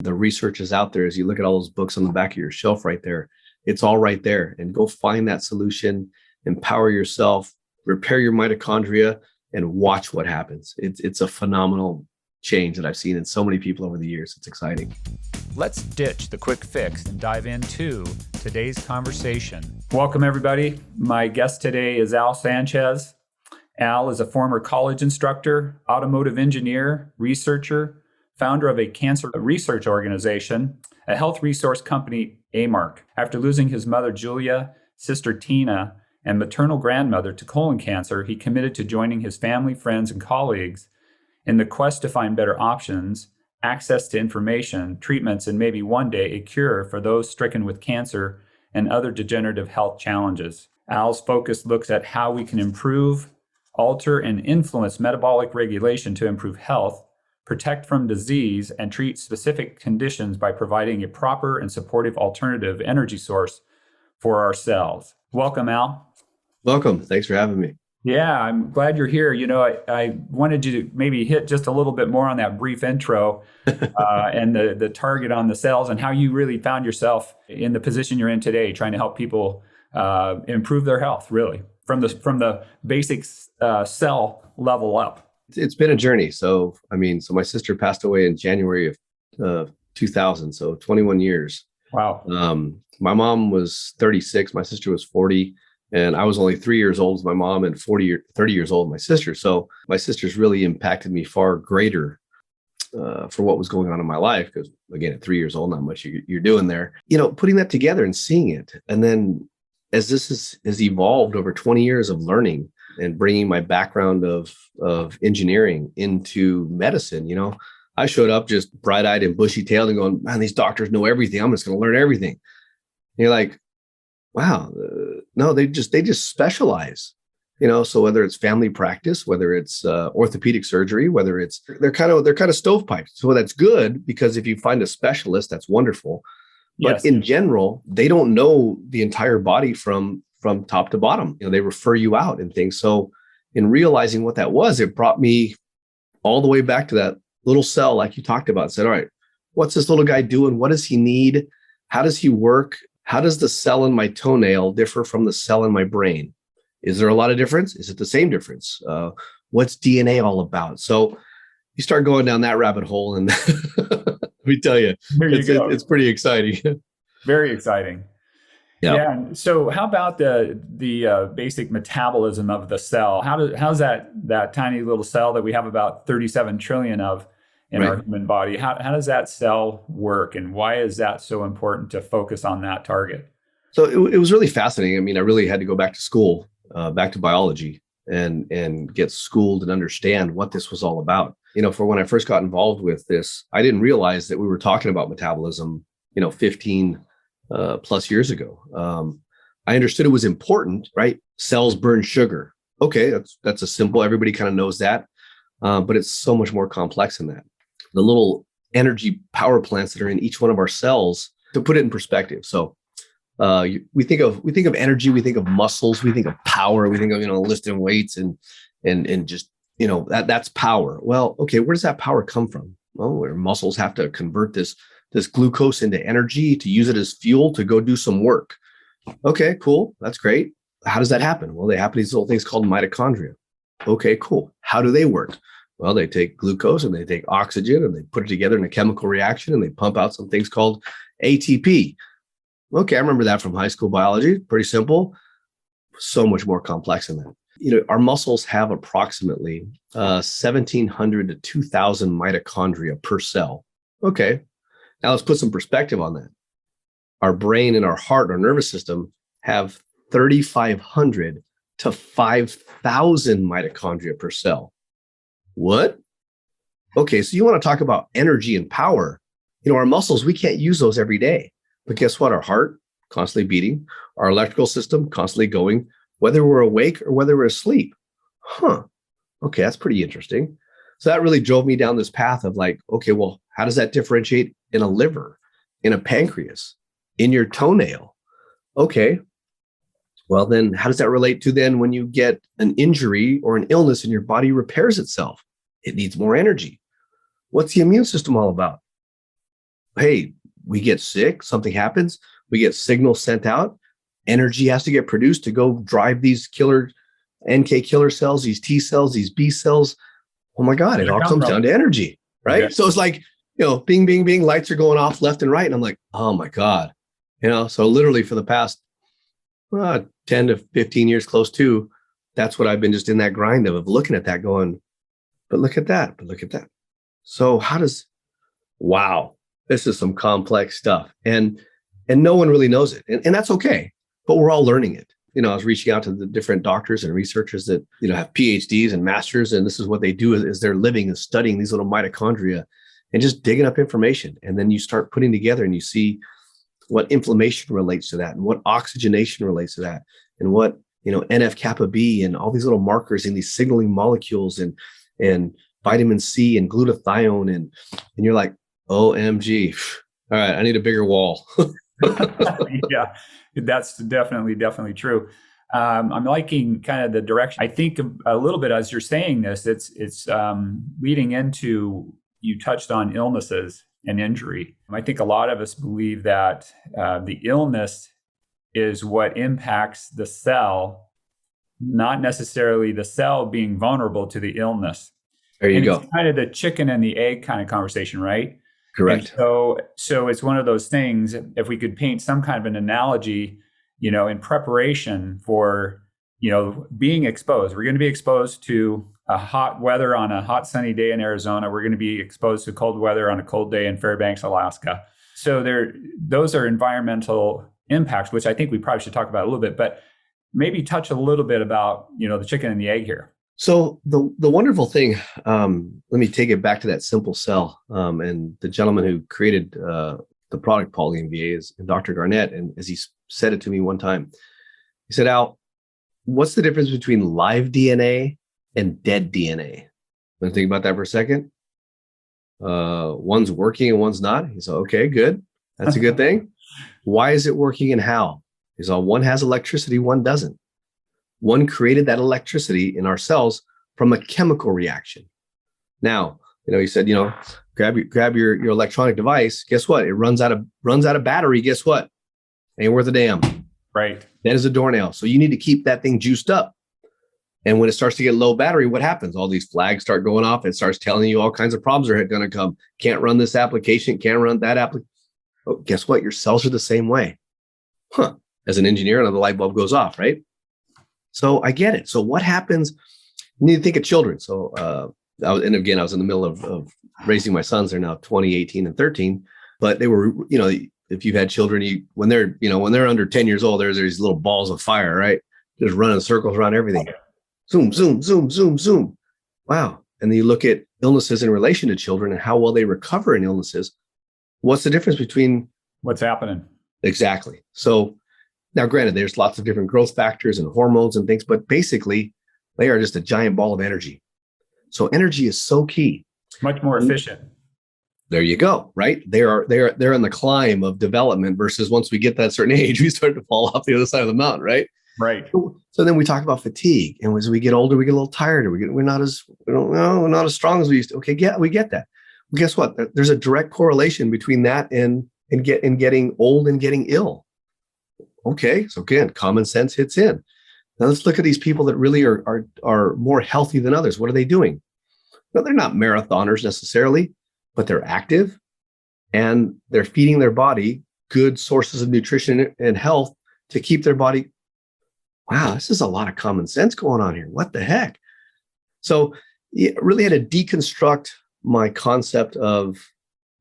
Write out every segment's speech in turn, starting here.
The research is out there. As you look at all those books on the back of your shelf right there, it's all right there. And go find that solution, empower yourself, repair your mitochondria, and watch what happens. It's a phenomenal change that I've seen in so many people over the years. It's exciting. Let's ditch the quick fix and dive into today's conversation. Welcome, everybody. My guest today is Al Sanchez. Al is a former college instructor, automotive engineer, researcher, founder of a cancer research organization, a health resource company, AMARC. After losing his mother, Julia, sister, Tina, and maternal grandmother to colon cancer, he committed to joining his family, friends, and colleagues in the quest to find better options, access to information, treatments, and maybe one day a cure for those stricken with cancer and other degenerative health challenges. Al's focus looks at how we can improve, alter, and influence metabolic regulation to improve health, protect from disease, and treat specific conditions by providing a proper and supportive alternative energy source for our cells. Welcome, Al. Welcome. Thanks for having me. Yeah, I'm glad you're here. You know, I wanted you to maybe hit just a little bit more on that brief intro and the target on the cells and how you really found yourself in the position you're in today, trying to help people improve their health, really, from the basic cell level up. It's been a journey. So my sister passed away in January of 2000, so 21 years. Wow. My mom was 36, my sister was 40, and I was only 3 years old as my mom and 30 years old my sister. So my sister's really impacted me far greater for what was going on in my life, because again, at 3 years old, not much you're doing there. You know, putting that together and seeing it. And then as this has evolved over 20 years of learning and bringing my background of engineering into medicine, you know, I showed up just bright-eyed and bushy-tailed and going, man, these doctors know everything. I'm just going to learn everything. And you're like, wow, no, they just specialize, you know. So whether it's family practice, whether it's orthopedic surgery, whether it's they're kind of stovepipes. So that's good, because if you find a specialist, that's wonderful. But yes, in general, they don't know the entire body from top to bottom. You know, they refer you out and things. So in realizing what that was, it brought me all the way back to that little cell, like you talked about. Said, all right, what's this little guy doing? What does he need? How does he work? How does the cell in my toenail differ from the cell in my brain? Is there a lot of difference? Is it the same difference? What's DNA all about? So you start going down that rabbit hole, and let me tell you, it's pretty exciting. Very exciting. Yep. Yeah. So how about the basic metabolism of the cell? How's that tiny little cell that we have about 37 trillion of in our human body? How does that cell work, and why is that so important to focus on that target? So it was really fascinating. I mean, I really had to go back to school, back to biology, and get schooled and understand what this was all about. You know, for when I first got involved with this, I didn't realize that we were talking about metabolism, 15 plus years ago. I understood it was important, right? Cells burn sugar. Okay, that's a simple, everybody kind of knows that. But it's so much more complex than that. The little energy power plants that are in each one of our cells, to put it in perspective. So we think of energy, we think of muscles, we think of power, we think of lifting weights and just that's power. Well, okay, where does that power come from? Well, where muscles have to convert this glucose into energy to use it as fuel to go do some work. Okay, cool, that's great. How does that happen? Well, they happen these little things called mitochondria. Okay, cool. How do they work? Well, they take glucose and they take oxygen and they put it together in a chemical reaction and they pump out some things called ATP. Okay, I remember that from high school biology. Pretty simple. So much more complex than that. You know, our muscles have approximately 1,700 to 2,000 mitochondria per cell. Okay, now let's put some perspective on that. Our brain and our heart, our nervous system have 3,500 to 5,000 mitochondria per cell. What? Okay, so you want to talk about energy and power. Our muscles, we can't use those every day. But guess what? Our heart constantly beating, our electrical system constantly going, whether we're awake or whether we're asleep. Okay, that's pretty interesting. So that really drove me down this path of like, okay, well, how does that differentiate in a liver, in a pancreas, in your toenail? Okay, well, then how does that relate to then when you get an injury or an illness and your body repairs itself? It needs more energy. What's the immune system all about? hey, we get sick, something happens, we get signals sent out, energy has to get produced to go drive these killer NK killer cells, these T cells, these B cells. Oh my God, it all comes down to energy, right? Yeah. So it's like, bing, bing, bing, lights are going off left and right. And I'm like, oh my God, so literally for the past 10 to 15 years, close to, that's what I've been just in that grind of looking at that going, but look at that, but look at that. So wow, this is some complex stuff. And no one really knows it. And that's okay, but we're all learning it. I was reaching out to the different doctors and researchers that, have PhDs and masters. And this is what they do is they're living and studying these little mitochondria and just digging up information. And then you start putting together and you see what inflammation relates to that and what oxygenation relates to that and what, NF kappa B and all these little markers in these signaling molecules and vitamin C and glutathione. And you're like, OMG. All right, I need a bigger wall. Yeah, that's definitely true. I'm liking kind of the direction. I think a little bit as you're saying this, it's leading into, you touched on illnesses and injury. I think a lot of us believe that the illness is what impacts the cell, not necessarily the cell being vulnerable to the illness. There you go. It's kind of the chicken and the egg kind of conversation, right? Correct. And so it's one of those things, if we could paint some kind of an analogy, in preparation for, being exposed. We're going to be exposed to a hot weather on a hot sunny day in Arizona. We're going to be exposed to cold weather on a cold day in Fairbanks, Alaska. So those are environmental impacts, which I think we probably should talk about a little bit, but maybe touch a little bit about, the chicken and the egg here. So the wonderful thing, let me take it back to that simple cell. And the gentleman who created the product Poly MVA is Dr. Garnett. And as he said it to me one time, he said, Al, what's the difference between live DNA and dead DNA? Want to think about that for a second? One's working and one's not. He said, okay, good. That's a good thing. Why is it working and how? He said, one has electricity, one doesn't. One created that electricity in our cells from a chemical reaction. Now, he said, grab your electronic device. Guess what? It runs out of battery. Guess what? Ain't worth a damn. Right. That is a doornail. So you need to keep that thing juiced up. And when it starts to get low battery, what happens? All these flags start going off. It starts telling you all kinds of problems are going to come. Can't run this application. Can't run that application. Oh, guess what? Your cells are the same way. As an engineer, another light bulb goes off, right? So I get it. So what happens? You need to think of children. So I was in the middle of raising my sons. They're now 20, 18, and 13. But they were, if you've had children, when they're under 10 years old, there's these little balls of fire, right? Just running circles around everything. Zoom, zoom, zoom, zoom, zoom. Wow. And then you look at illnesses in relation to children and how well they recover in illnesses. What's the difference between what's happening? Exactly. So now, granted, there's lots of different growth factors and hormones and things, but basically they are just a giant ball of energy. So energy is so key. Much more efficient. There you go, right? They're in the climb of development versus once we get that certain age, we start to fall off the other side of the mountain, right? Right. So then we talk about fatigue, and as we get older, we get a little tired, or we're not as strong as we used to. Okay, we get that. Well, guess what? There's a direct correlation between that and getting old and getting ill. Okay, so again, common sense hits in. Now let's look at these people that really are more healthy than others. What are they doing? No, they're not marathoners necessarily, but they're active and they're feeding their body good sources of nutrition and health to keep their body. Wow, this is a lot of common sense going on here. What the heck? So it really had to deconstruct my concept of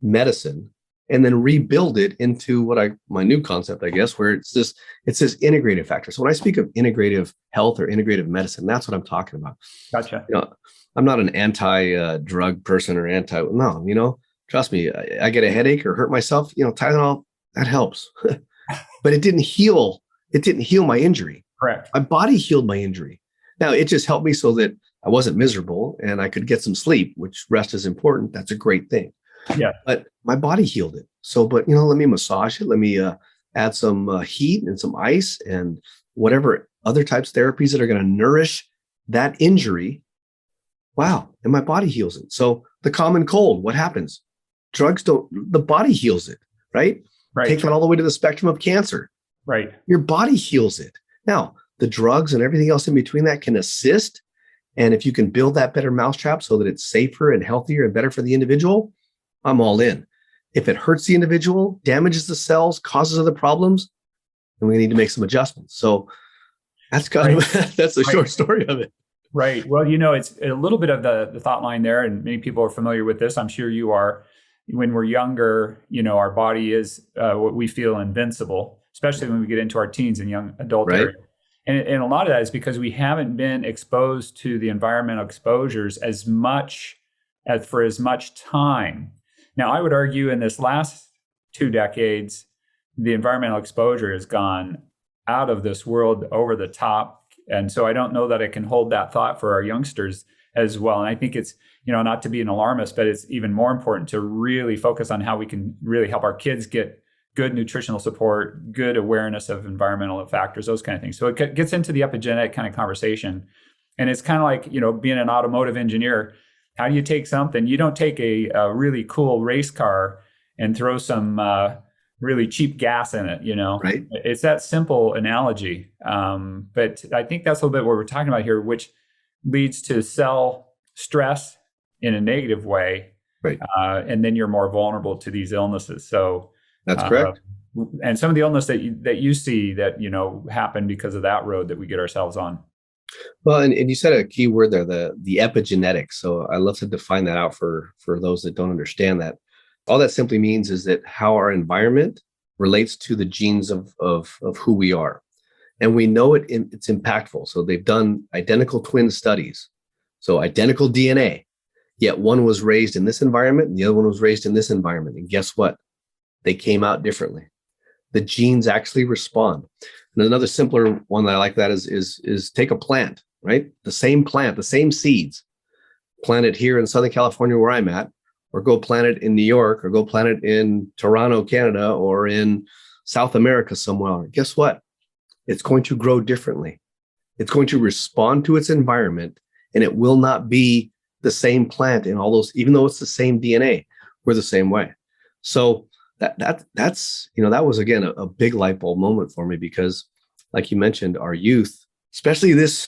medicine and then rebuild it into my new concept, I guess, where it's this integrative factor. So when I speak of integrative health or integrative medicine, that's what I'm talking about. Gotcha. I'm not an anti-drug person or trust me, I get a headache or hurt myself, Tylenol, that helps. But it didn't heal my injury. Correct. My body healed my injury. Now, it just helped me so that I wasn't miserable and I could get some sleep, which rest is important. That's a great thing. Yeah. But my body healed it. So, but, let me massage it. Let me add some heat and some ice and whatever other types of therapies that are going to nourish that injury. Wow. And my body heals it. So the common cold, what happens? drugs don't, the body heals it, right? Right. Take that all the way to the spectrum of cancer. Right. Your body heals it. Now, the drugs and everything else in between that can assist. And if you can build that better mousetrap so that it's safer and healthier and better for the individual, I'm all in. If it hurts the individual, damages the cells, causes other problems, then we need to make some adjustments. So that's kind of, that's the short story of it. Right. Well, it's a little bit of the thought line there, and many people are familiar with this. I'm sure you are. When we're younger, our body is what we feel invincible, especially when we get into our teens and young adulthood. Right. And a lot of that is because we haven't been exposed to the environmental exposures as much for as much time. Now, I would argue in this last 2 decades, the environmental exposure has gone out of this world, over the top. And so I don't know that I can hold that thought for our youngsters as well. And I think it's, not to be an alarmist, but it's even more important to really focus on how we can really help our kids get good nutritional support, good awareness of environmental factors, those kind of things. So it gets into the epigenetic kind of conversation. And it's kind of like, being an automotive engineer. How do you take something? You don't take a really cool race car and throw some really cheap gas in it, Right. It's that simple analogy. But I think that's a little bit what we're talking about here, which leads to cell stress in a negative way. Right. And then you're more vulnerable to these illnesses. So that's correct. And some of the illness that you see that, happen because of that road that we get ourselves on. Well, and you said a key word there, the epigenetics. So I love to define that out for those that don't understand that. All that simply means is that how our environment relates to the genes of who we are. And we know it's impactful. So they've done identical twin studies. So identical DNA, yet one was raised in this environment and the other one was raised in this environment. And guess what? They came out differently. The genes actually respond. And another simpler one that I like that is take a plant, right? The same plant, the same seeds, plant it here in Southern California where I'm at, or go plant it in New York, or go plant it in Toronto, Canada, or in South America somewhere. Guess what? It's going to grow differently. It's going to respond to its environment, and it will not be the same plant in all those, even though it's the same DNA, we're the same way. So that's, that was, again, a big light bulb moment for me, because like you mentioned, our youth, especially this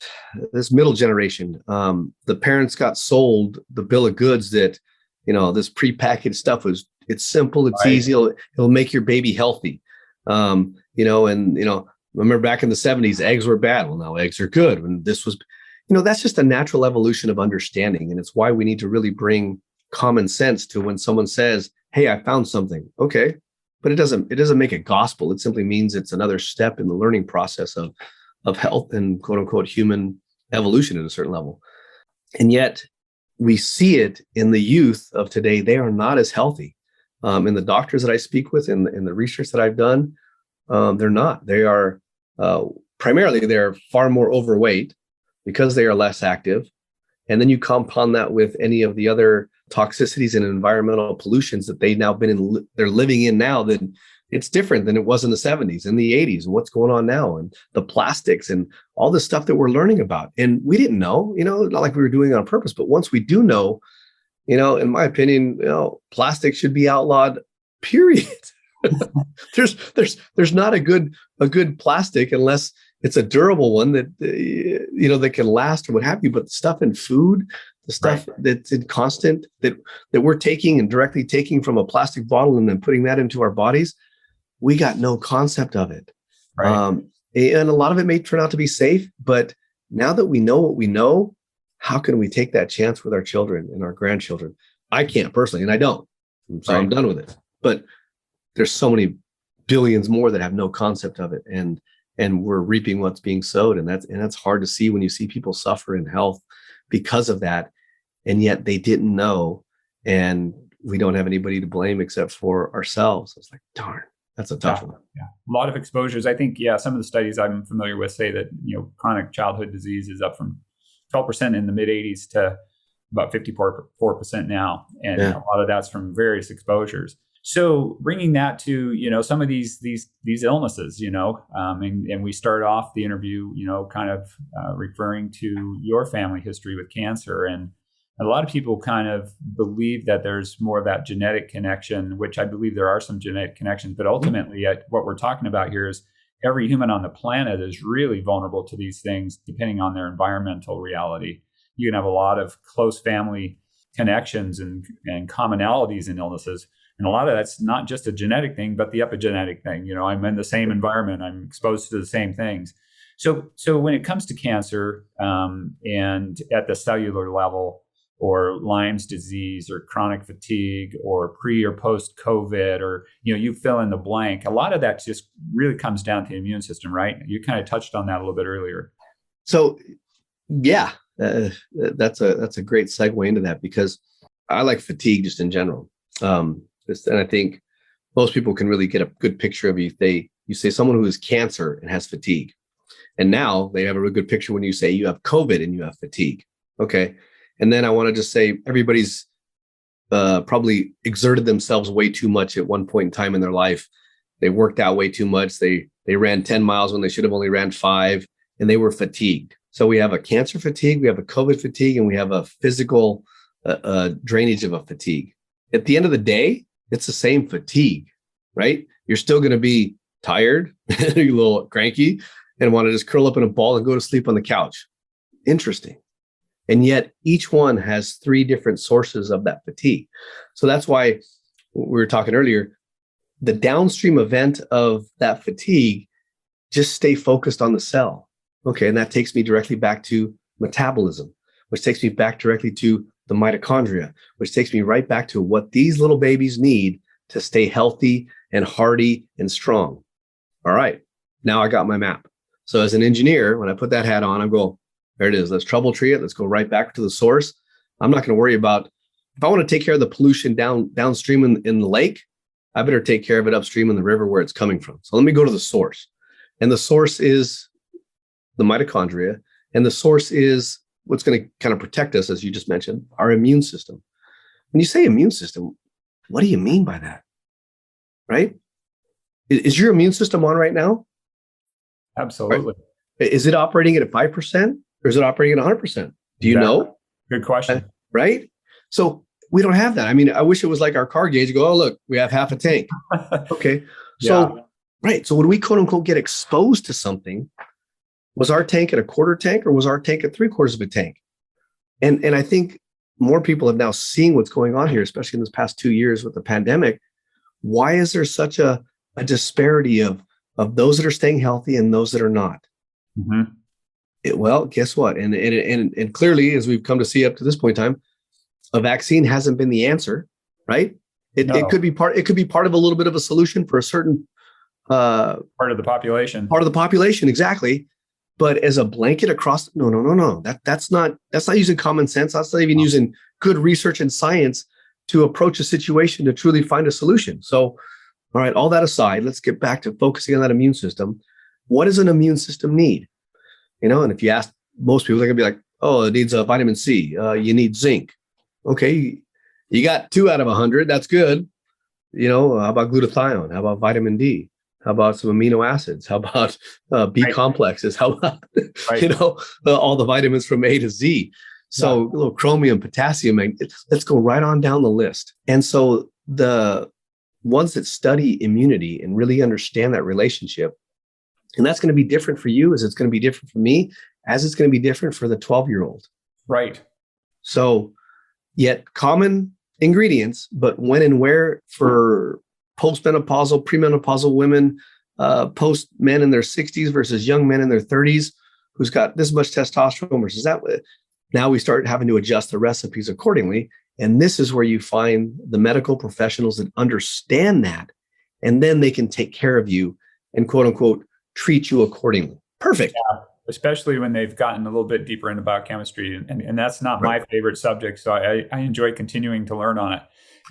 middle generation, the parents got sold the bill of goods that, this prepackaged stuff it's simple, it's right. Easy, it'll make your baby healthy. Remember back in the 70s, eggs were bad. Well, now eggs are good. And this was, that's just a natural evolution of understanding. And it's why we need to really bring common sense to when someone says, hey, I found something. Okay. But it doesn't make it gospel. It simply means it's another step in the learning process of health and quote unquote human evolution at a certain level. And yet we see it in the youth of today. They are not as healthy. And the doctors that I speak with in the research that I've done, they're not. They are primarily, they're far more overweight because they are less active. And then you compound that with any of the other toxicities and environmental pollutions that they've now they're living in now, that it's different than it was in the 70s and the 80s, and what's going on now, and the plastics and all the stuff that we're learning about. And we didn't know, not like we were doing it on purpose, but once we do know, in my opinion, plastic should be outlawed, period. There's not a good plastic unless it's a durable one that, that can last or what have you. But the stuff in food, the stuff right. that's in constant, that we're taking and directly taking from a plastic bottle and then putting that into our bodies, we got no concept of it. Right. And a lot of it may turn out to be safe, but now that we know what we know, how can we take that chance with our children and our grandchildren? I can't personally, and I don't. So right. I'm done with it. But there's so many billions more that have no concept of it. And we're reaping what's being sowed. And that's hard to see when you see people suffer in health because of that. And yet they didn't know. And we don't have anybody to blame except for ourselves. It's like, darn, that's a tough one. Yeah. A lot of exposures. I think, some of the studies I'm familiar with say that, chronic childhood disease is up from 12% in the mid 80s to about 54% now. And a lot of that's from various exposures. So bringing that to, some of these illnesses, and we start off the interview, kind of referring to your family history with cancer. And A lot of people kind of believe that there's more of that genetic connection, which I believe there are some genetic connections, but ultimately what we're talking about here is every human on the planet is really vulnerable to these things depending on their environmental reality. You can have a lot of close family connections and commonalities in illnesses. And a lot of that's not just a genetic thing, but the epigenetic thing. You know, I'm in the same environment, I'm exposed to the same things. So when it comes to cancer and at the cellular level, or Lyme's disease, or chronic fatigue, or pre or post COVID, or you fill in the blank, a lot of that just really comes down to the immune system, right? You kind of touched on that a little bit earlier. So, yeah, that's a great segue into that, because I like fatigue just in general, and I think most people can really get a good picture of you if you say someone who has cancer and has fatigue. And now they have a really good picture when you say you have COVID and you have fatigue. Okay. And then I want to just say everybody's probably exerted themselves way too much at one point in time in their life. They worked out way too much. They ran 10 miles when they should have only ran 5, and they were fatigued. So we have a cancer fatigue, we have a COVID fatigue, and we have a physical drainage of a fatigue. At the end of the day, it's the same fatigue, right? You're still going to be tired, you're a little cranky, and want to just curl up in a ball and go to sleep on the couch. Interesting. And yet each one has 3 different sources of that fatigue. So that's why we were talking earlier, the downstream event of that fatigue, just stay focused on the cell. Okay. And that takes me directly back to metabolism, which takes me back directly to the mitochondria, which takes me right back to what these little babies need to stay healthy and hardy and strong. All right. Now I got my map. So as an engineer, when I put that hat on, I'm going, there it is. Let's troubleshoot it. Let's go right back to the source. I'm not going to worry about, if I want to take care of the pollution downstream in the lake, I better take care of it upstream in the river where it's coming from. So let me go to the source. And the source is the mitochondria. And the source is what's going to kind of protect us, as you just mentioned, our immune system. When you say immune system, what do you mean by that? Right? Is your immune system on right now? Absolutely. Right? Is it operating at 5%? Or is it operating at 100%? Do you know? Good question. Right? So we don't have that. I mean, I wish it was like our car gauge. You go, oh, look, we have half a tank. Okay. So, right. So when we quote unquote get exposed to something, was our tank at a quarter tank or was our tank at 3/4 of a tank? And I think more people have now seen what's going on here, especially in this past 2 years with the pandemic. Why is there such a disparity of those that are staying healthy and those that are not? Mm-hmm. Well, guess what? And clearly, as we've come to see up to this point in time, a vaccine hasn't been the answer, right? It could be part. It could be part of a little bit of a solution for a certain part of the population. Part of the population, exactly. But as a blanket across, no. That's not using common sense. That's not even using good research and science to approach a situation to truly find a solution. So, all right, all that aside, let's get back to focusing on that immune system. What does an immune system need? And if you ask most people, they're going to be like, oh, it needs vitamin C. You need zinc. Okay, you got 2 out of 100. That's good. How about glutathione? How about vitamin D? How about some amino acids? How about B complexes? How about, all the vitamins from A to Z? So a little chromium, potassium, let's go right on down the list. And so the ones that study immunity and really understand that relationship, and that's going to be different for you as it's going to be different for me, as it's going to be different for the 12-year-old. Right. So yet common ingredients, but when and where for postmenopausal, premenopausal women, post men in their 60s versus young men in their 30s, who's got this much testosterone versus that. Now we start having to adjust the recipes accordingly. And this is where you find the medical professionals that understand that. And then they can take care of you and quote unquote, treat you accordingly. Perfect. Yeah, especially when they've gotten a little bit deeper into biochemistry. And that's not my favorite subject. So I enjoy continuing to learn on it.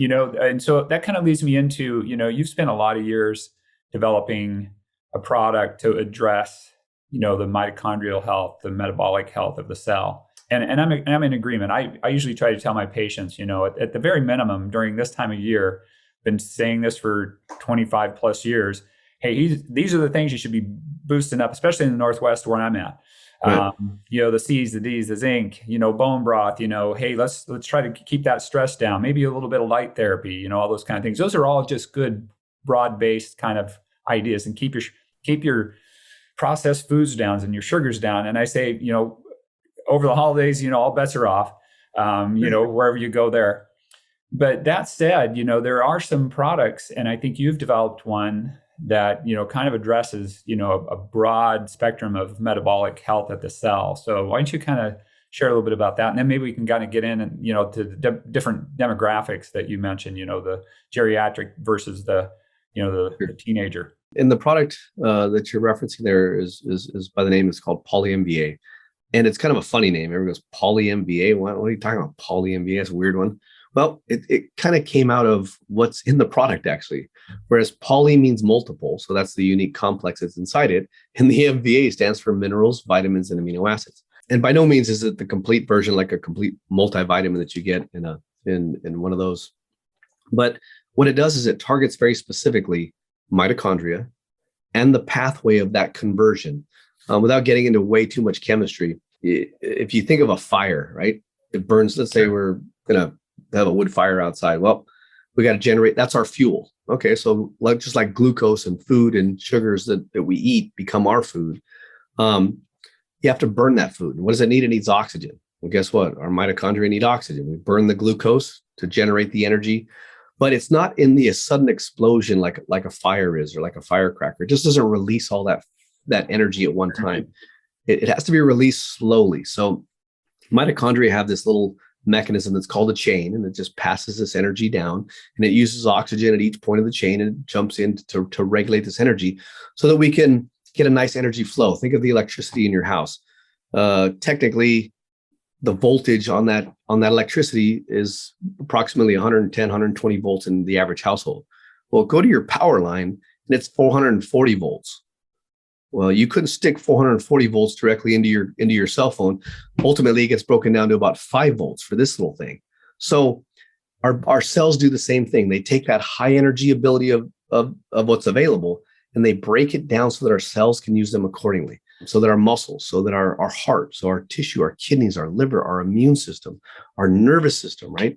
And so that kind of leads me into, you've spent a lot of years developing a product to address, the mitochondrial health, the metabolic health of the cell. And I'm in agreement. I usually try to tell my patients, at the very minimum during this time of year, been saying this for 25 plus years. Hey, these are the things you should be boosting up, especially in the Northwest where I'm at. Right. The C's, the D's, the zinc, bone broth, hey, let's try to keep that stress down. Maybe a little bit of light therapy, all those kind of things. Those are all just good, broad-based kind of ideas, and keep your processed foods down and your sugars down. And I say, over the holidays, all bets are off, wherever you go there. But that said, there are some products, and I think you've developed one that, kind of addresses, a broad spectrum of metabolic health at the cell. So why don't you kind of share a little bit about that? And then maybe we can kind of get in and, to the different demographics that you mentioned, the geriatric versus the teenager. And the product that you're referencing there is by the name, it's called Poly MVA. And it's kind of a funny name. Everyone goes, Poly MVA? What are you talking about? Poly MVA? It's a weird one. Well, it kind of came out of what's in the product, actually. Whereas poly means multiple, so that's the unique complex that's inside it. And the MVA stands for minerals, vitamins, and amino acids. And by no means is it the complete version, like a complete multivitamin that you get in one of those. But what it does is it targets very specifically mitochondria and the pathway of that conversion. Without getting into way too much chemistry, if you think of a fire, right? It burns. Let's say we're gonna have a wood fire outside. Well, we got to generate. That's our fuel. Okay, so just like glucose and food and sugars that we eat become our food. You have to burn that food. And what does it need? It needs oxygen. Well, guess what? Our mitochondria need oxygen. We burn the glucose to generate the energy, but it's not in the sudden explosion like a fire is, or like a firecracker. It just doesn't release all that energy at one time. It has to be released slowly. So mitochondria have this little mechanism that's called a chain, and it just passes this energy down, and it uses oxygen at each point of the chain, and it jumps in to regulate this energy so that we can get a nice energy flow. Think of the electricity in your house. Technically, the voltage on that electricity is approximately 110, 120 volts in the average household. Well, go to your power line and it's 440 volts. Well, you couldn't stick 440 volts directly into your cell phone. Ultimately, it gets broken down to about 5 volts for this little thing. So our cells do the same thing. They take that high energy ability of what's available, and they break it down so that our cells can use them accordingly. So that our muscles, so that our heart, so our tissue, our kidneys, our liver, our immune system, our nervous system, right?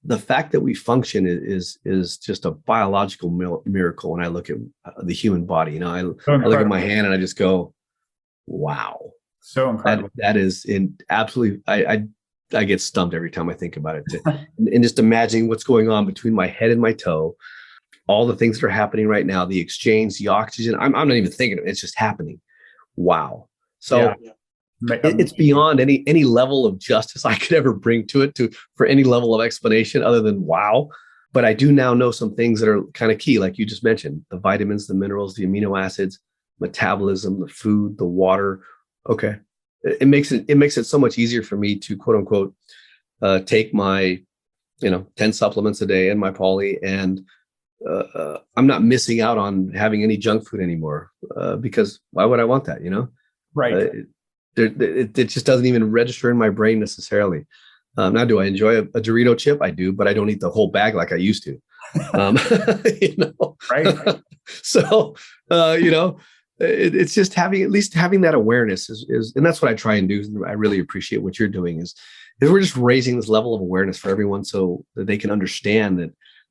The fact that we function is just a biological miracle. When I look at the human body, I look at my hand and I just go, wow. So incredible. That is absolutely, I get stumped every time I think about it. And just imagining what's going on between my head and my toe, all the things that are happening right now, the exchange, the oxygen, I'm not even thinking of it. It's just happening. Wow. So it's beyond any level of justice I could ever bring to it for any level of explanation other than wow. But I do now know some things that are kind of key, like you just mentioned, the vitamins, the minerals, the amino acids, metabolism, the food, the water. Okay. It makes it so much easier for me to quote unquote take my 10 supplements a day and my poly, and I'm not missing out on having any junk food anymore, because why would I want that? Right. It just doesn't even register in my brain necessarily. Now, do I enjoy a Dorito chip? I do, but I don't eat the whole bag like I used to. Right. So, it's just having that awareness is, and that's what I try and do. I really appreciate what you're doing is we're just raising this level of awareness for everyone so that they can understand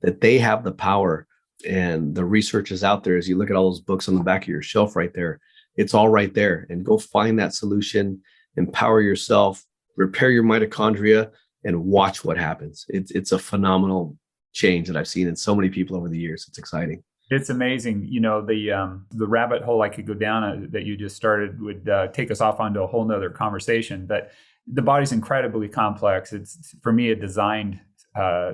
that they have the power, and the research is out there. As you look at all those books on the back of your shelf right there, it's all right there, and go find that solution, empower yourself, repair your mitochondria, and watch what happens. It's a phenomenal change that I've seen in so many people over the years. It's exciting. It's amazing. The rabbit hole I could go down that you just started would take us off onto a whole nother conversation, but the body's incredibly complex. It's, for me, a designed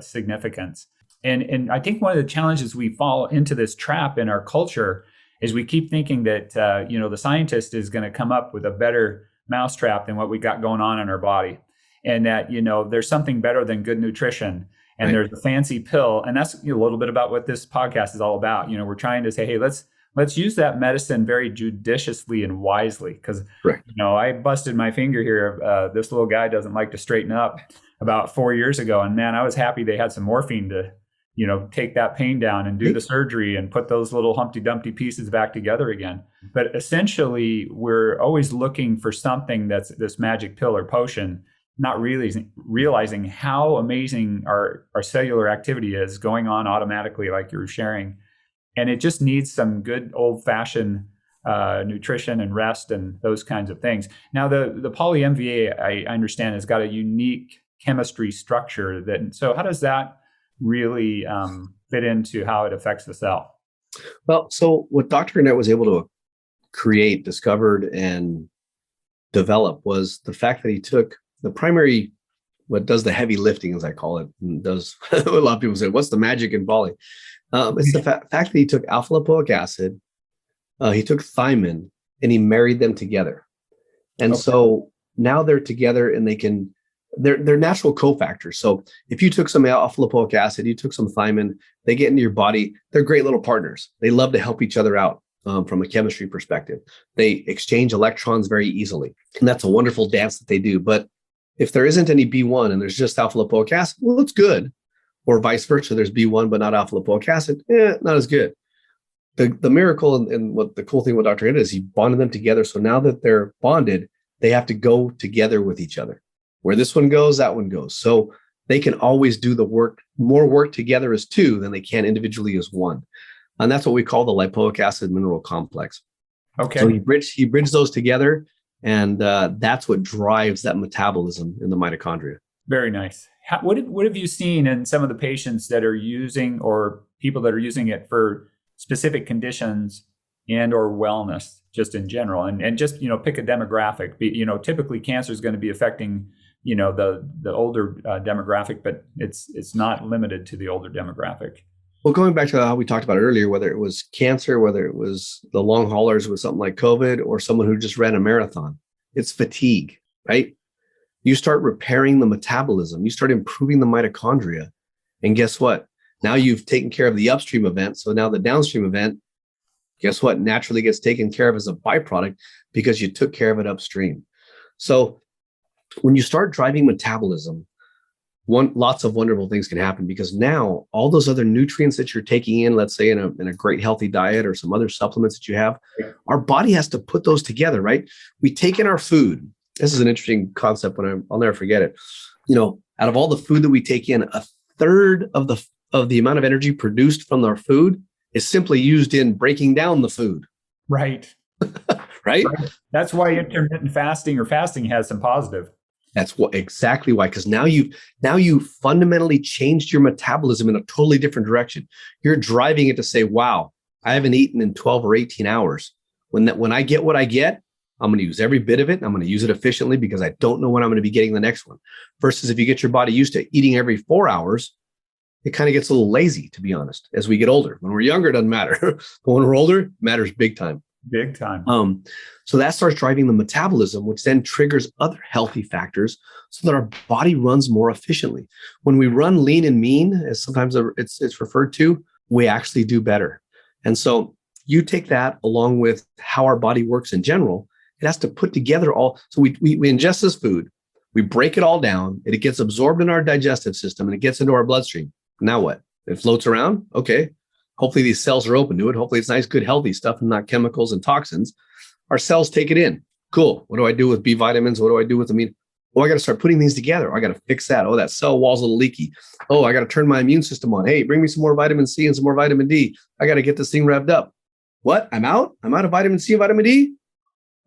significance. And I think one of the challenges we fall into this trap in our culture is we keep thinking that, the scientist is going to come up with a better mousetrap than what we got going on in our body. And that, there's something better than good nutrition. And There's a fancy pill. And that's a little bit about what this podcast is all about. We're trying to say, hey, let's use that medicine very judiciously and wisely. Because, I busted my finger here. This little guy doesn't like to straighten up about 4 years ago. And man, I was happy they had some morphine to take that pain down and do the surgery and put those little Humpty Dumpty pieces back together again. But essentially, we're always looking for something that's this magic pill or potion, not really realizing how amazing our cellular activity is going on automatically, like you were sharing. And it just needs some good old-fashioned nutrition and rest and those kinds of things. Now, the Poly MVA, I understand, has got a unique chemistry structure. So how does that really fit into how it affects the cell? Well, so what Dr. Annette was able to create, discovered, and develop was the fact that he took the primary, what does the heavy lifting, as I call it, and does a lot of people say, what's the magic in poly? It's the fact that he took alpha lipoic acid, he took thiamine, and he married them together. And so now they're together and they're natural cofactors. So if you took some alpha lipoic acid, you took some thiamine, they get into your body, they're great little partners. They love to help each other out from a chemistry perspective. They exchange electrons very easily. And that's a wonderful dance that they do. But if there isn't any B1 and there's just alpha lipoic acid, well, it's good. Or vice versa, there's B1 but not alpha lipoic acid, not as good. The miracle and what the cool thing with Dr. Ed is he bonded them together. So now that they're bonded, they have to go together with each other. Where this one goes, that one goes. So they can always do the work, more work together as two than they can individually as one. And that's what we call the lipoic acid mineral complex. Okay. So he bridged those together, and that's what drives that metabolism in the mitochondria. Very nice. What have you seen in some of the patients that are using, or people that are using it for specific conditions and or wellness, just in general, and just pick a demographic? Typically cancer is going to be affecting the older demographic, but it's not limited to the older demographic. Well, going back to how we talked about earlier, whether it was cancer, whether it was the long haulers with something like COVID, or someone who just ran a marathon, it's fatigue, right? You start repairing the metabolism, you start improving the mitochondria. And guess what? Now you've taken care of the upstream event. So now the downstream event, guess what? Naturally gets taken care of as a byproduct because you took care of it upstream. So when you start driving metabolism, lots of wonderful things can happen, because now all those other nutrients that you're taking in, let's say in a great healthy diet or some other supplements that you have, our body has to put those together, right? We take in our food. This is an interesting concept I'll never forget it. Out of all the food that we take in, a third of the amount of energy produced from our food is simply used in breaking down the food. Right. Right. That's why intermittent fasting or fasting has some positive. That's exactly why, because now you fundamentally changed your metabolism in a totally different direction. You're driving it to say, wow, I haven't eaten in 12 or 18 hours. When I get what I get, I'm going to use every bit of it. I'm going to use it efficiently because I don't know when I'm going to be getting the next one. Versus if you get your body used to eating every 4 hours, it kind of gets a little lazy, to be honest, as we get older. When we're younger, it doesn't matter. But when we're older, it matters big time. Big time. So that starts driving the metabolism, which then triggers other healthy factors so that our body runs more efficiently. When we run lean and mean, as sometimes it's referred to, we actually do better. And so you take that along with how our body works in general, it has to put together all. So we ingest this food, we break it all down, it gets absorbed in our digestive system, and it gets into our bloodstream. Now what? It floats around. Okay. Hopefully these cells are open to it. Hopefully it's nice, good, healthy stuff and not chemicals and toxins. Our cells take it in. Cool. What do I do with B vitamins? What do I do with amino? Oh, I got to start putting these together. I got to fix that. Oh, that cell wall's a little leaky. Oh, I got to turn my immune system on. Hey, bring me some more vitamin C and some more vitamin D. I got to get this thing revved up. What? I'm out of vitamin C and vitamin D?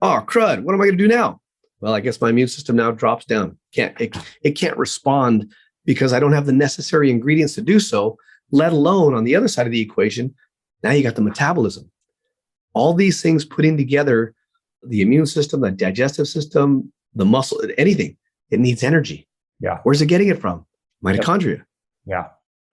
Oh, crud. What am I going to do now? Well, I guess my immune system now drops down. It can't respond because I don't have the necessary ingredients to do so, let alone on the other side of the equation. Now you got the metabolism. All these things putting together, the immune system, the digestive system, the muscle, anything, it needs energy. Yeah. Where's it getting it from? Mitochondria. Yeah.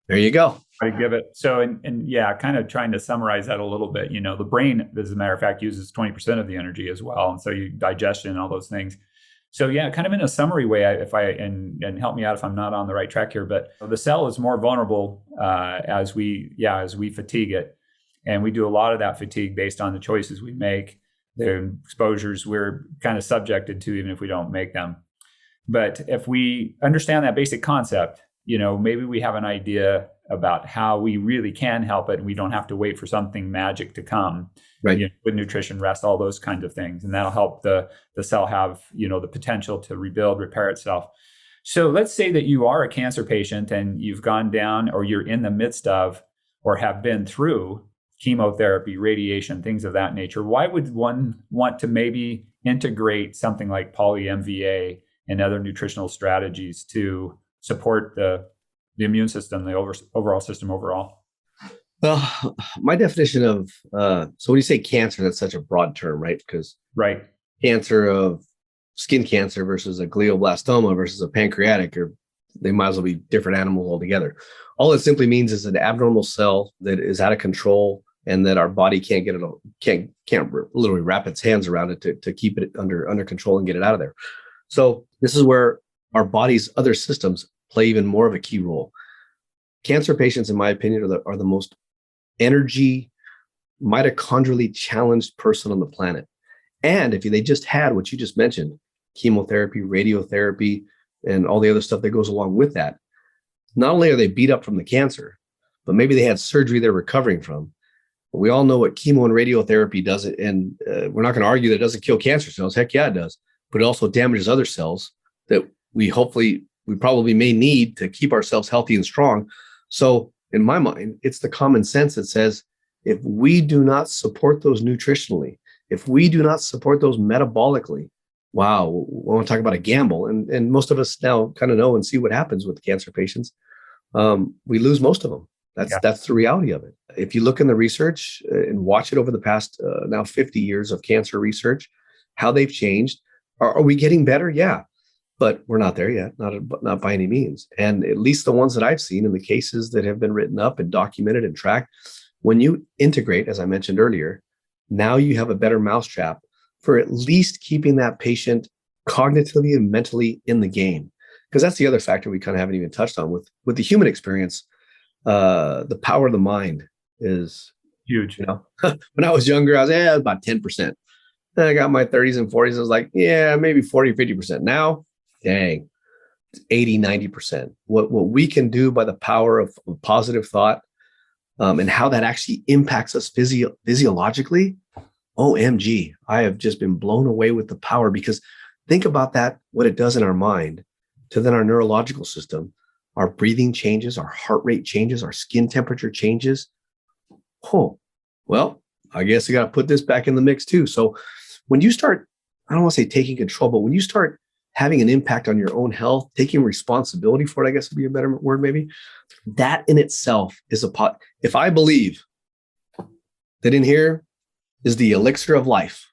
There you go. I give it. So, and yeah, kind of trying to summarize that a little bit, the brain, as a matter of fact, uses 20% of the energy as well. And so you digestion and all those things. So yeah, kind of in a summary way, and help me out if I'm not on the right track here, but the cell is more vulnerable as we fatigue it. And we do a lot of that fatigue based on the choices we make, the exposures we're kind of subjected to, even if we don't make them. But if we understand that basic concept, maybe we have an idea about how we really can help it, and we don't have to wait for something magic to come. Right. With nutrition, rest, all those kinds of things, and that'll help the cell have the potential to rebuild, repair itself. So let's say that you are a cancer patient and you've gone down, or you're in the midst of, or have been through chemotherapy, radiation, things of that nature. Why would one want to maybe integrate something like Poly MVA and other nutritional strategies to support the immune system, the overall system overall? Well, my definition of, so when you say cancer, that's such a broad term, right? Because cancer of skin cancer versus a glioblastoma versus a pancreatic, or they might as well be different animals altogether. All it simply means is an abnormal cell that is out of control, and that our body can't get it, can't literally wrap its hands around it to keep it under control and get it out of there. So this is where our body's other systems play even more of a key role. Cancer patients, in my opinion, are the most energy, mitochondrially challenged person on the planet. And if they just had what you just mentioned, chemotherapy, radiotherapy, and all the other stuff that goes along with that, not only are they beat up from the cancer, but maybe they had surgery they're recovering from. But we all know what chemo and radiotherapy does, and we're not going to argue that it doesn't kill cancer cells. Heck yeah, it does. But it also damages other cells that we probably may need to keep ourselves healthy and strong. So in my mind, it's the common sense that says, if we do not support those nutritionally, if we do not support those metabolically, wow, we want to talk about a gamble. And most of us now kind of know and see what happens with cancer patients. We lose most of them. That's the reality of it. If you look in the research and watch it over the past now 50 years of cancer research, how they've changed. Are we getting better? Yeah. But we're not there yet, not by any means. And at least the ones that I've seen in the cases that have been written up and documented and tracked, when you integrate, as I mentioned earlier, now you have a better mousetrap for at least keeping that patient cognitively and mentally in the game. Because that's the other factor we kind of haven't even touched on with the human experience. The power of the mind is huge. When I was younger, I was about 10%. Then I got my 30s and 40s. I was like, maybe 40, 50%. Now, dang, 80, 90%. What we can do by the power of positive thought and how that actually impacts us physiologically. OMG, I have just been blown away with the power, because think about that, what it does in our mind to then our neurological system. Our breathing changes, our heart rate changes, our skin temperature changes. Oh, well, I guess I got to put this back in the mix too. So when you start, I don't want to say taking control, but when you start having an impact on your own health, taking responsibility for it, I guess would be a better word maybe, that in itself is if I believe that in here is the elixir of life.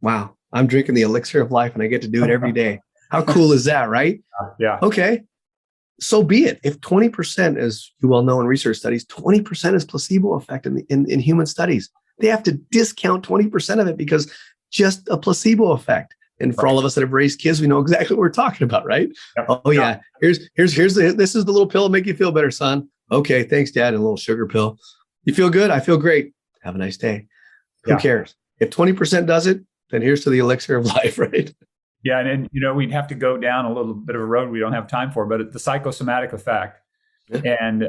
Wow, I'm drinking the elixir of life and I get to do it every day. How cool is that, right? Yeah. Okay. So be it. If 20%, as you well know in research studies, 20% is placebo effect in human studies. They have to discount 20% of it because just a placebo effect. And for all of us that have raised kids, we know exactly what we're talking about, right? Yep. Oh yeah. Here's this is the little pill to make you feel better, son. Okay, thanks, Dad. And a little sugar pill. You feel good? I feel great. Have a nice day. Who cares? If 20% does it, then here's to the elixir of life, right? Yeah, and we'd have to go down a little bit of a road we don't have time for, but the psychosomatic effect, and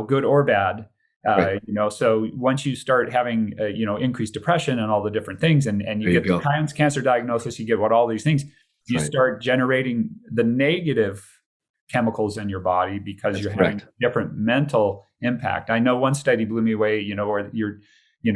good or bad, right. So once you start having increased depression and all the different things, and you get the cancer diagnosis, you get all these things, you start generating the negative chemicals in your body because you're having different mental impact. I know one study blew me away, where you're,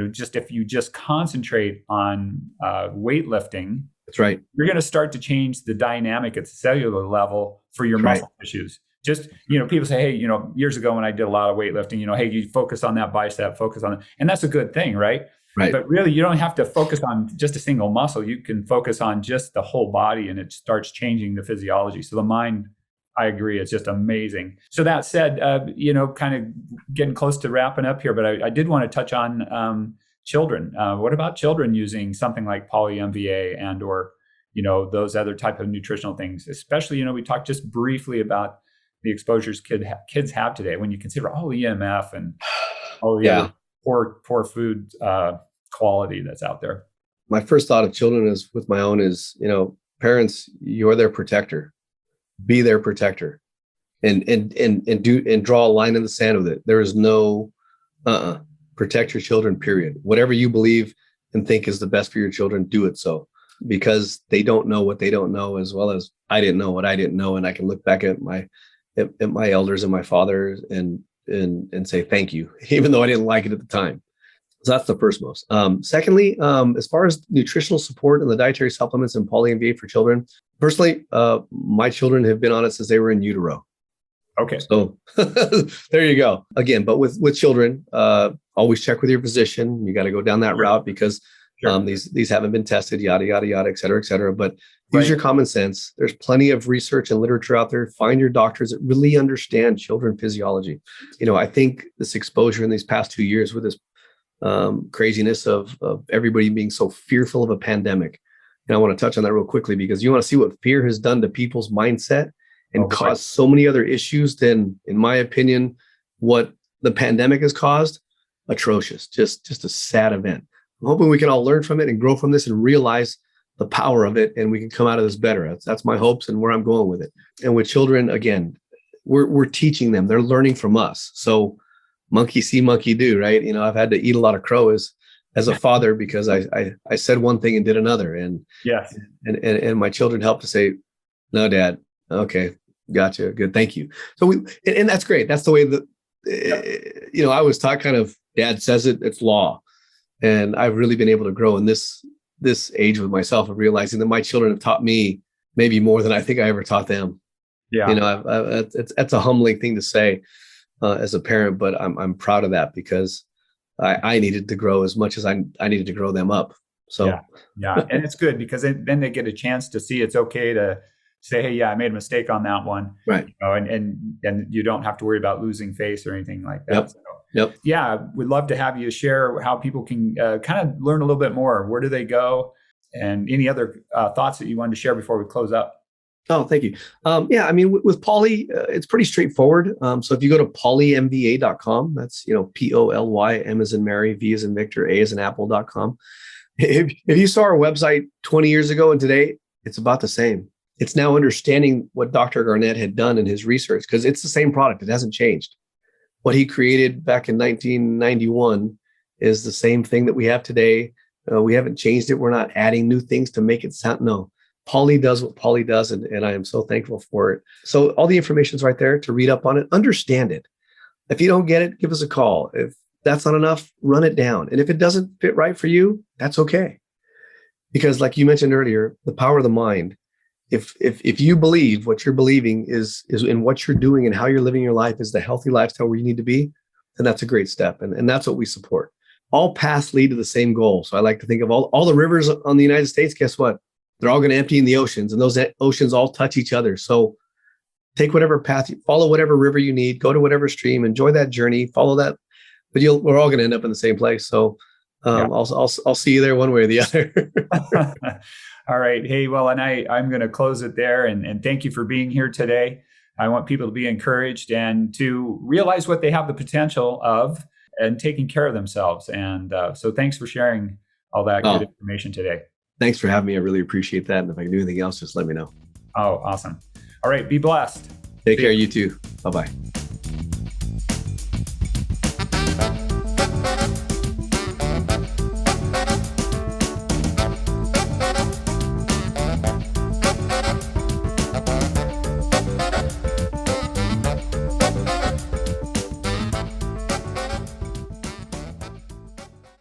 just if you just concentrate on weightlifting. That's right. You're going to start to change the dynamic at the cellular level for your muscle tissues. Just, people say, hey, years ago when I did a lot of weightlifting, hey, you focus on that bicep, focus on it. And that's a good thing, right? Right. But really, you don't have to focus on just a single muscle. You can focus on just the whole body, and it starts changing the physiology. So the mind, I agree, it's just amazing. So that said, kind of getting close to wrapping up here, but I did want to touch on children. What about children using something like Poly MVA and or those other type of nutritional things? Especially, we talked just briefly about the exposures kids have today. When you consider all the EMF and all the other poor food quality that's out there. My first thought of children is with my own is, parents, you're their protector. Be their protector. and draw a line in the sand with it. There is no protect your children, period. Whatever you believe and think is the best for your children, do it so, because they don't know what they don't know, as well as I didn't know what I didn't know. And I can look back at my elders and my father and say thank you, even though I didn't like it at the time. So that's the first most. Secondly, as far as nutritional support and the dietary supplements and Poly MVA for children, personally, my children have been on it since they were in utero. Okay. So there you go. Again, but with children, always check with your physician. You got to go down that route because these haven't been tested, yada, yada, yada, et cetera, et cetera. But use your common sense. There's plenty of research and literature out there. Find your doctors that really understand children physiology. I think this exposure in these past 2 years with this craziness of everybody being so fearful of a pandemic. And I want to touch on that real quickly, because you want to see what fear has done to people's mindset and caused so many other issues than, in my opinion, what the pandemic has caused. Atrocious, just a sad event. I'm hoping we can all learn from it and grow from this and realize the power of it, and we can come out of this better. That's my hopes and where I'm going with it. And with children, again, we're teaching them. They're learning from us. So monkey see, monkey do, right? I've had to eat a lot of crow as a father, because I said one thing and did another. And yes, and my children helped to say, no, Dad. Okay, gotcha. Good, thank you. So and that's great. That's the way that I was taught. Kind of, Dad says it, it's law. And I've really been able to grow in this age with myself, of realizing that my children have taught me maybe more than I think I ever taught them. Yeah, it's a humbling thing to say as a parent, but I'm proud of that, because I needed to grow as much as I needed to grow them up. So yeah. And it's good, because then they get a chance to see it's okay to say, hey, I made a mistake on that one. Right. And you don't have to worry about losing face or anything like that. Yep. So, yep. Yeah. We'd love to have you share how people can kind of learn a little bit more. Where do they go? And any other thoughts that you wanted to share before we close up? Oh, thank you. With Poly, it's pretty straightforward. So if you go to polymva.com, that's, Poly, M as in Mary, V as in Victor, A as in Apple.com. If you saw our website 20 years ago and today, it's about the same. It's now understanding what Dr. Garnett had done in his research, because it's the same product. It hasn't changed. What he created back in 1991 is the same thing that we have today. We haven't changed it. We're not adding new things to make it sound. No. Poly does what Poly does, and I am so thankful for it. So all the information's right there to read up on it, understand it. If you don't get it, give us a call. If that's not enough, run it down. And if it doesn't fit right for you, that's okay. Because like you mentioned earlier, the power of the mind, if you believe what you're believing is in what you're doing and how you're living your life is the healthy lifestyle where you need to be, then that's a great step. And that's what we support. All paths lead to the same goal. So I like to think of all the rivers on the United States, guess what? They're all going to empty in the oceans, and those oceans all touch each other. So take whatever path, follow whatever river you need, go to whatever stream, enjoy that journey, follow that. But we're all going to end up in the same place. So I'll see you there one way or the other. All right. Hey, well, and I'm going to close it there. And thank you for being here today. I want people to be encouraged and to realize what they have the potential of and taking care of themselves. And so thanks for sharing all that good information today. Thanks for having me. I really appreciate that. And if I can do anything else, just let me know. Oh, awesome. All right. Be blessed. Take care. You too. Bye-bye.